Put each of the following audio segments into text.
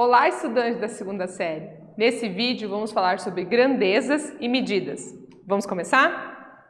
Olá, estudantes da segunda série! Nesse vídeo vamos falar sobre grandezas e medidas. Vamos começar?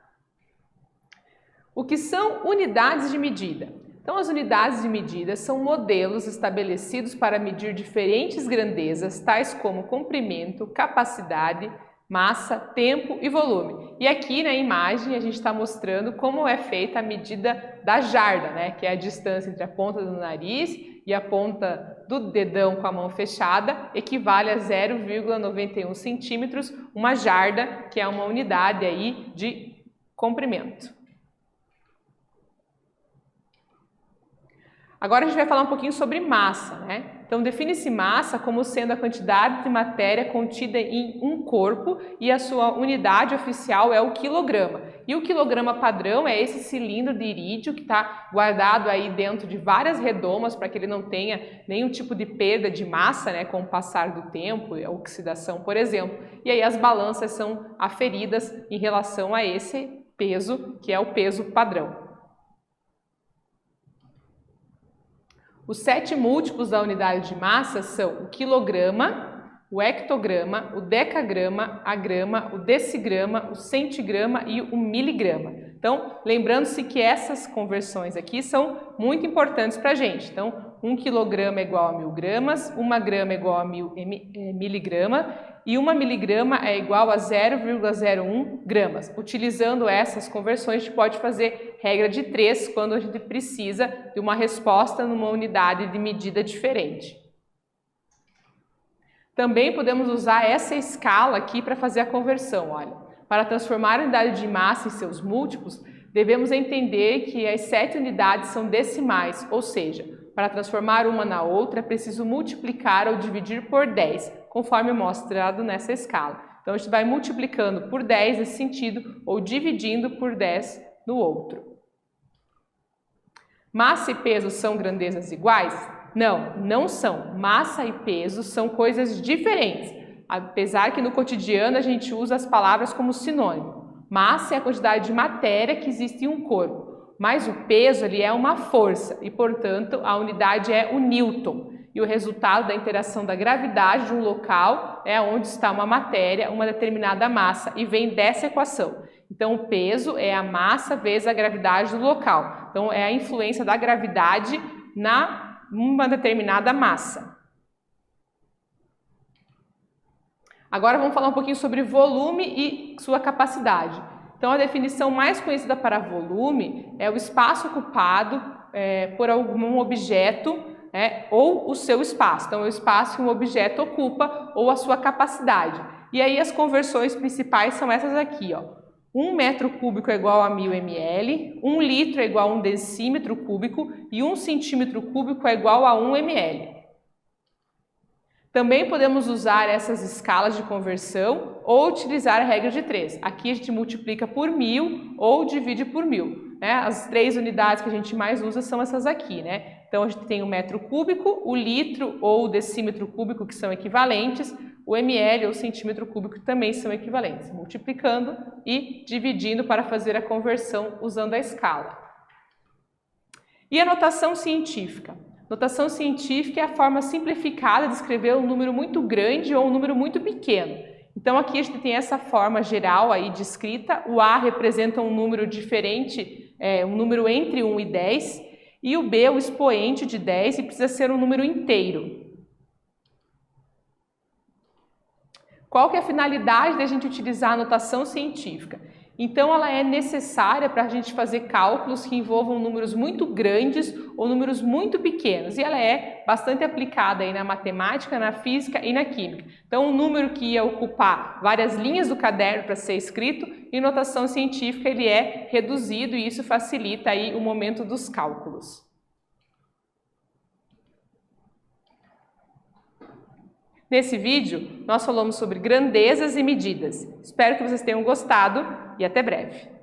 O que são unidades de medida? Então, as unidades de medida são modelos estabelecidos para medir diferentes grandezas, tais como comprimento, capacidade, massa, tempo e volume. E aqui na imagem a gente está mostrando como é feita a medida da jarda, né? Que é a distância entre a ponta do nariz e a ponta do dedão com a mão fechada, equivale a 0,91 centímetros, uma jarda, que é uma unidade aí de comprimento. Agora a gente vai falar um pouquinho sobre massa, né? Então, define-se massa como sendo a quantidade de matéria contida em um corpo e a sua unidade oficial é o quilograma. E o quilograma padrão é esse cilindro de irídio que está guardado aí dentro de várias redomas para que ele não tenha nenhum tipo de perda de massa, né, com o passar do tempo, a oxidação, por exemplo. E aí as balanças são aferidas em relação a esse peso, que é o peso padrão. Os 7 múltiplos da unidade de massa são o quilograma, o hectograma, o decagrama, a grama, o decigrama, o centigrama e o miligrama. Então, lembrando-se que essas conversões aqui são muito importantes para a gente. Então, 1 quilograma é igual a 1000 gramas, 1 grama é igual a 1000 miligrama e 1 miligrama é igual a 0,01 gramas. Utilizando essas conversões, a gente pode fazer regra de 3 quando a gente precisa de uma resposta numa unidade de medida diferente. Também podemos usar essa escala aqui para fazer a conversão, olha. Para transformar a unidade de massa em seus múltiplos, devemos entender que as 7 unidades são decimais, ou seja, para transformar uma na outra é preciso multiplicar ou dividir por 10, conforme mostrado nessa escala. Então, a gente vai multiplicando por 10 nesse sentido ou dividindo por 10 no outro. Massa e peso são grandezas iguais? Não, não são. Massa e peso são coisas diferentes, apesar que no cotidiano a gente usa as palavras como sinônimo. Massa é a quantidade de matéria que existe em um corpo, mas o peso ele é uma força e, portanto, a unidade é o Newton. E o resultado da interação da gravidade de um local é onde está uma matéria, uma determinada massa, e vem dessa equação. Então, o peso é a massa vezes a gravidade do local. Então, é a influência da gravidade na uma determinada massa. Agora vamos falar um pouquinho sobre volume e sua capacidade. Então, a definição mais conhecida para volume é o espaço ocupado por algum objeto, ou o seu espaço. Então, é o espaço que um objeto ocupa ou a sua capacidade. E aí as conversões principais são essas aqui, ó. 1 metro cúbico é igual a 1000 ml, 1 litro é igual a 1 decímetro cúbico e 1 centímetro cúbico é igual a 1 ml. Também podemos usar essas escalas de conversão ou utilizar a regra de 3. Aqui a gente multiplica por 1000 ou divide por 1000. Né? As 3 unidades que a gente mais usa são essas aqui, né? Então a gente tem o metro cúbico, o litro ou o decímetro cúbico, que são equivalentes, o ml ou centímetro cúbico também são equivalentes, multiplicando e dividindo para fazer a conversão usando a escala. E a notação científica? Notação científica é a forma simplificada de escrever um número muito grande ou um número muito pequeno. Então aqui a gente tem essa forma geral aí de escrita, o A representa um número diferente, um número entre 1 e 10, e o B o expoente de 10 e precisa ser um número inteiro. Qual que é a finalidade da gente utilizar a notação científica? Então, ela é necessária para a gente fazer cálculos que envolvam números muito grandes ou números muito pequenos. E ela é bastante aplicada aí na matemática, na física e na química. Então, um número que ia ocupar várias linhas do caderno para ser escrito, em notação científica ele é reduzido e isso facilita aí o momento dos cálculos. Nesse vídeo, nós falamos sobre grandezas e medidas. Espero que vocês tenham gostado e até breve.